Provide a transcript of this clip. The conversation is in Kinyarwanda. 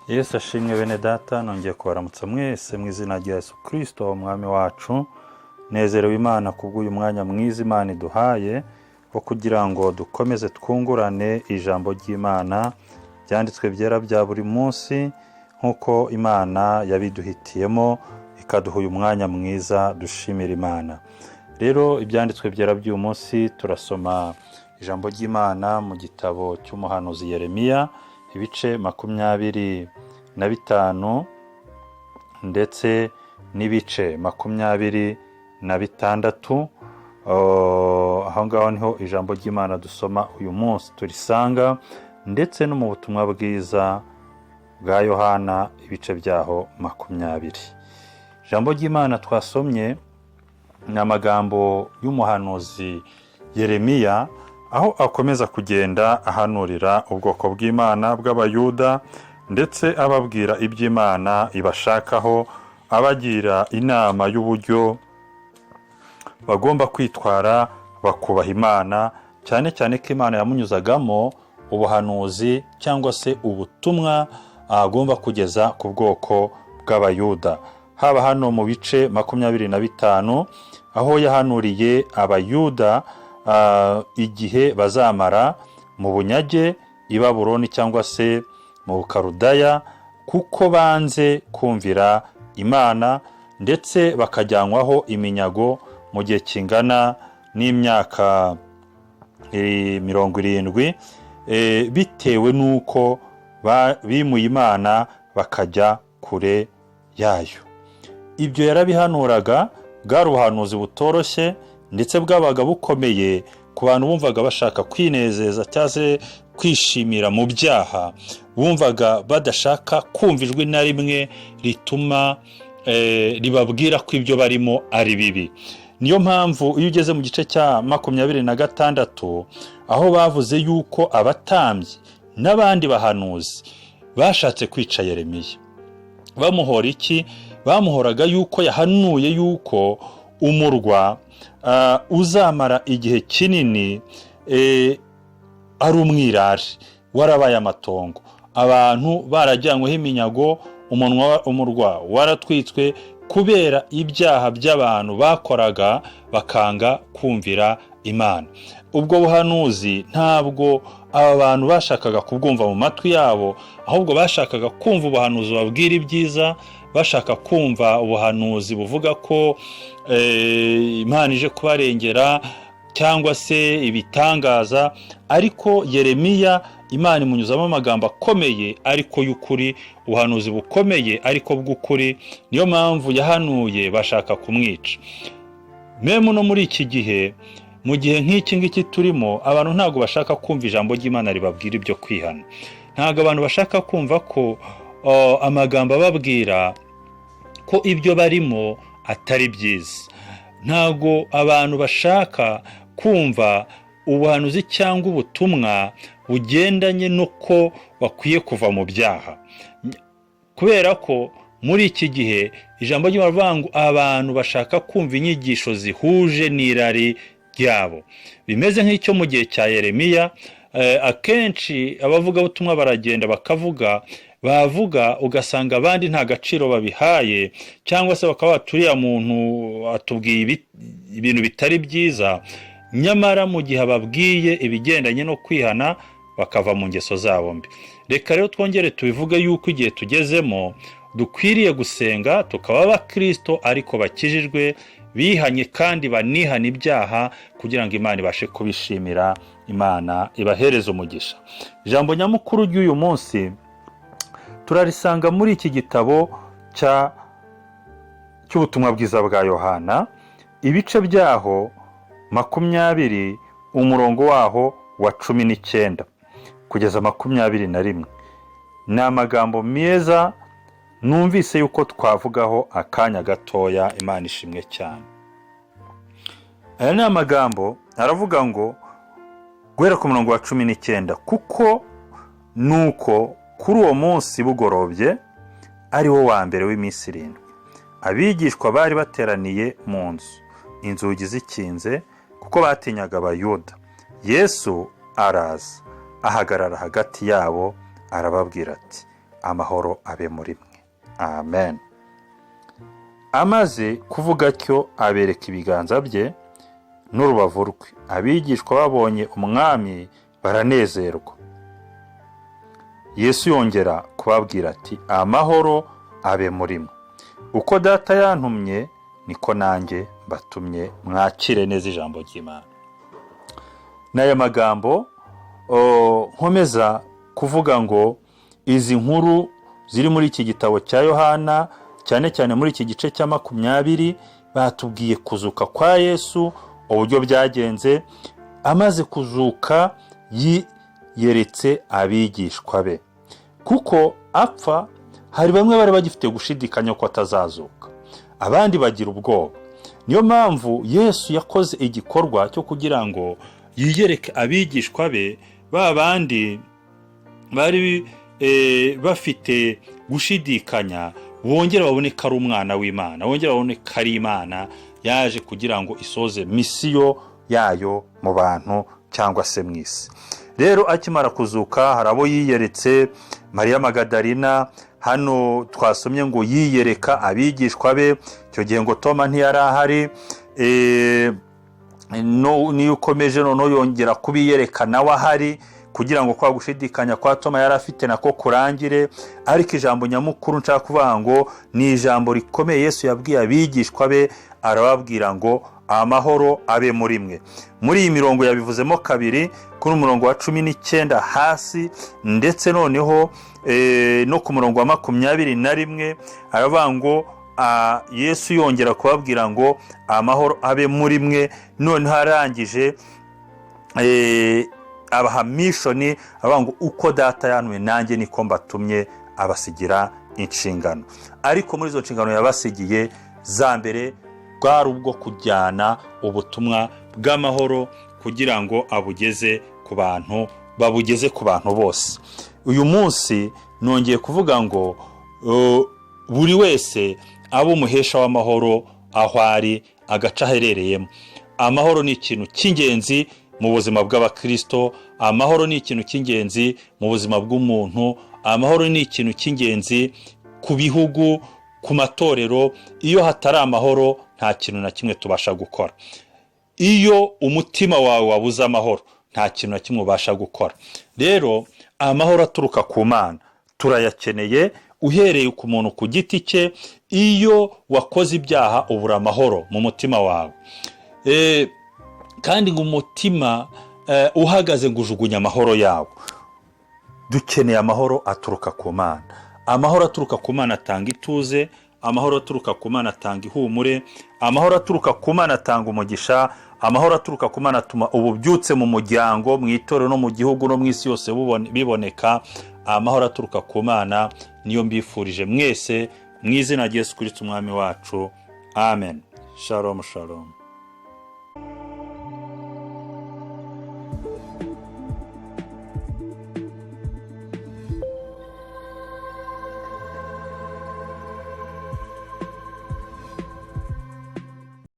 Yesu ashimwe bene data, nongeye kubaramutsa mwese mu izina rya Yesu Kristo umwami wacu. Nezerewe Imana kubw'uyu mwanya mwiza Imana iduhaye wo kugira ngo dukomeze twungurane ijambo ry'Imana byanditswe byera bya buri munsi, nkuko Imana yabiduhitiyemo ikaduha uyu mwanya mwiza. Dushimira Imana. Rero ibyanditswe byera by'uyu munsi turasoma ijambo ry'Imana mu gitabo cy'umuhanuzi Yeremiya, ibice 25 ndetse n'ibice 26. Aho ngaho niho ijambo ry'Imana dusoma uyu munsi turisanga, ndetse no mu butumwa bwiza bwa Yohana ibice byaho 20. Ijambo ry'Imana twasomye ni amagambo y'umuhanuzi Yeremiya, aho akomeza kugenda ahanurira ubwoko bw'Imana bw'abayuda, ndetse ababwira iby'Imana ibashakaho, abagira inama y'uburyo bagomba kwitwara bakubaha Imana, cyane cyane ko Imana yamunyuzagamo ubuhanuzi cyangwa se ubutumwa agomba kugeza ku bwoko bw'abayuda. Haba hano mu bice 25 aho yahanuriye abayuda igihe bazamara mu bunyage i Babuloni cyangwa se mu Bukarudaya, kuko banze kumvira Imana ndetse bakajyanwaho iminyago mu gihe kingana n'imyaka 70, bitewe n'uko bimuye Imana bakajya kure yayo. Ibyo yarabihanuraga, bwari ubuhanuzi butoroshye ndetse bwabaga bukomeye ku bantu bumvaga bashaka kwinezeza cyangwa se kwishimira mu byaha, bumvaga badashaka kumva ijwi na rimwe rituma ribabwira ko ibyo barimo ari bibi. Niyo mpamvu iyo ugeze mu gice cya 26 aho bavuze yuko abatambyi n'abandi bahanuzi bashatse kwica Yeremiya. Bamuhora iki? Bamuhoraga yuko yahanuye yuko umurwa uzamara igihe kinini ari umwirare, warabaye amatongo, abantu barajyanyweho iminyago, umurwa waratwitswe kubera ibyaha by'abantu bakoraga bakanga kumvira Imana. Ubwo buhanuzi ntabwo aba bantu bashakaga kubwumva mu matwi yabo, ahubwo bashakaga kumva ubuhanuzi babwira ibyiza, bashaka kumva ubuhanuzi buvuga ko Imana ije kubarengera cyangwa se ibitangaza. Ariko Yeremiya Imana imunyuzamo amagambo akomeye ariko y'ukuri, ubuhanuzi bukomeye ariko bw'ukuri. Niyo mpamvu yahanuye bashaka kumwica. Memu no muri iki gihe, mu gihe nk'iki ngiki turimo, abantu ntabwo bashaka kumva ijambo ry'Imana ribabwira ibyo kwihana. Ntabwo abantu bashaka kumva ko amagambo ababwira ko ibyo barimo atari byiza. Ntabwo abantu bashaka kumva ubuhanuzi cyangwa ubutumwa bugendanye nuko bakwiye kuva mu byaha, kubera ko muri iki gihe ijambo ry'Imana rivuga ngo abantu bashaka kumva inyigisho zihuje n'irari ryabo. Bimeze nk'icyo mu gihe cya Yeremiya, akenshi abavugabutumwa baragenda bavuga ugasanga abandi nta gaciro babihaye, cyangwa se bakaba baturiya muntu atubwiye ibintu bitari byiza, nyamara mu gihe ababwiye ibigendanye no kwihana bakava mu ngeso zabo mbi. Reka rero twongere tubivuge yuko igihe tugezemo dukwiriye gusenga tukaba abakristo ariko bakijijwe, bihanye kandi banihana ibyaha, kugira ngo Imana ibashe kubishimira, Imana ibahereze umugisha. Ijambo nyamukuru ry'uyu munsi turarisanga muri iki gitabo cy'ubutumwa bwiza bwa Yohana, ibice byaho 20, umurongo waho wa 19 kugeza 21. Ni amagambo meza numvise yuko twavugaho akanya gatoya. Imana ishimwe cyane. Aya ni amagambo aravuga ngo, guhera ku murongo wa 19, kuko nuko kuri uwo munsi bugorobye ari wo wa mbere w'iminsi 7, abigishwa bari bateraniye mu nzu, inzugi zikinze, kuko batinyaga abayuda. Yesu araza ahagarara hagati yabo, arababwira ati, amahoro abe muri mwe. Amen. Amaze kuvuga atyo abereka ibiganza bye n'urubavu rwe. Abigishwa babonye umwami baranezerwa. Yesu yongera kubabwira ati, amahoro abe muri mwe. Uko data yantumye niko nanjye mbatumye, mwakire neza ijambo ry'Imana. N'aya magambo nkomeza kuvuga ngo izi nkuru ziri muri iki gitabo cya Yohana, cyane cyane muri iki gice cya 20, batubwiye kuzuka kwa Yesu, uburyo byagenze. Amaze kuzuka yeretse abigishwa be, kuko apfa hari bamwe bari bagifite gushidikanya ko atazazuka, abandi bagira ubwoba. Niyo mpamvu Yesu yakoze igikorwa cyo kugira ngo yiyereke abigishwa be, babandi bari bafite gushidikanya, bongera babone ko ari umwana w'Imana, bongera babone ko ari Imana yaje kugira ngo isoze misiyo yayo mu bantu cyangwa se mu isi. Rero akimara kuzuka hari abo yiyeretse. Mariya Magadalena hano twasomye ngo yiyereka abigishwa be, icyo gihe ngo Toma ntiyari ahari. Niyo ukomeje noneho yongera kubiyereka nawe ahari, kugira ngo kwa gushidikanya kwa Toma yari afite nako kurangire. Ariko ijambo nyamukuru nshaka kuvuga ngo ni ijambo rikomeye Yesu yabwiye abigishwa be, arababwira ngo amahoro abe muri mwe. Muri iyi mirongo yabivuzemo kabiri, kuri umurongo wa 19 hasi, ndetse noneho no ku murongo wa 21 aravuga ngo Yesu yongera kubabwira ngo amahoro abe muri mwe. Noneho arangije abaha mishoni, aravuga ngo uko data yantumye nanjye niko mbatumye, abasigira inshingano. Ariko muri izo nshingano yabasigiye za mbere bwari ubwo kujyana ubutumwa bw'amahoro kugira ngo abugeze ku bantu, babugeze ku bantu bose. Uyu munsi nongeye kuvuga ngo buri wese aba umuhesha w'amahoro aho ari, agaca aherereyemo. Amahoro ni ikintu cy'ingenzi mu buzima bw'abakristo. Amahoro ni ikintu cy'ingenzi mu buzima bw'umuntu. Amahoro ni ikintu cy'ingenzi ku bihugu, ku matorero. Iyo hatari amahoro nta kintu na kimwe tubasha gukora. Iyo umutima wawe wabuze amahoro nta kintu na kimwe ubasha gukora. Rero amahoro aturuka ku Mana turayakeneye, uhereye ku muntu ku giti cye. Iyo wakoze ibyaha ubura amahoro mu mutima wawe, kandi ngo umutima uhagaze ngo ujugunya amahoro yawo. Dukeneye amahoro aturuka ku Mana. Amahoro aturuka ku Mana atanga ituze, amahoro aturuka ku Mana atanga ihumure, amahoro aturuka ku Mana atanga umugisha, amahoro aturuka ku Mana atuma ububyutse mu muryango, mu itorero no mu gihugu no mu isi yose biboneka. Amahoro aturuka ku Mana niyo mbifurije mwese mu izina rya Yesu Kristo umwami wacu. Amen. Shalom shalom.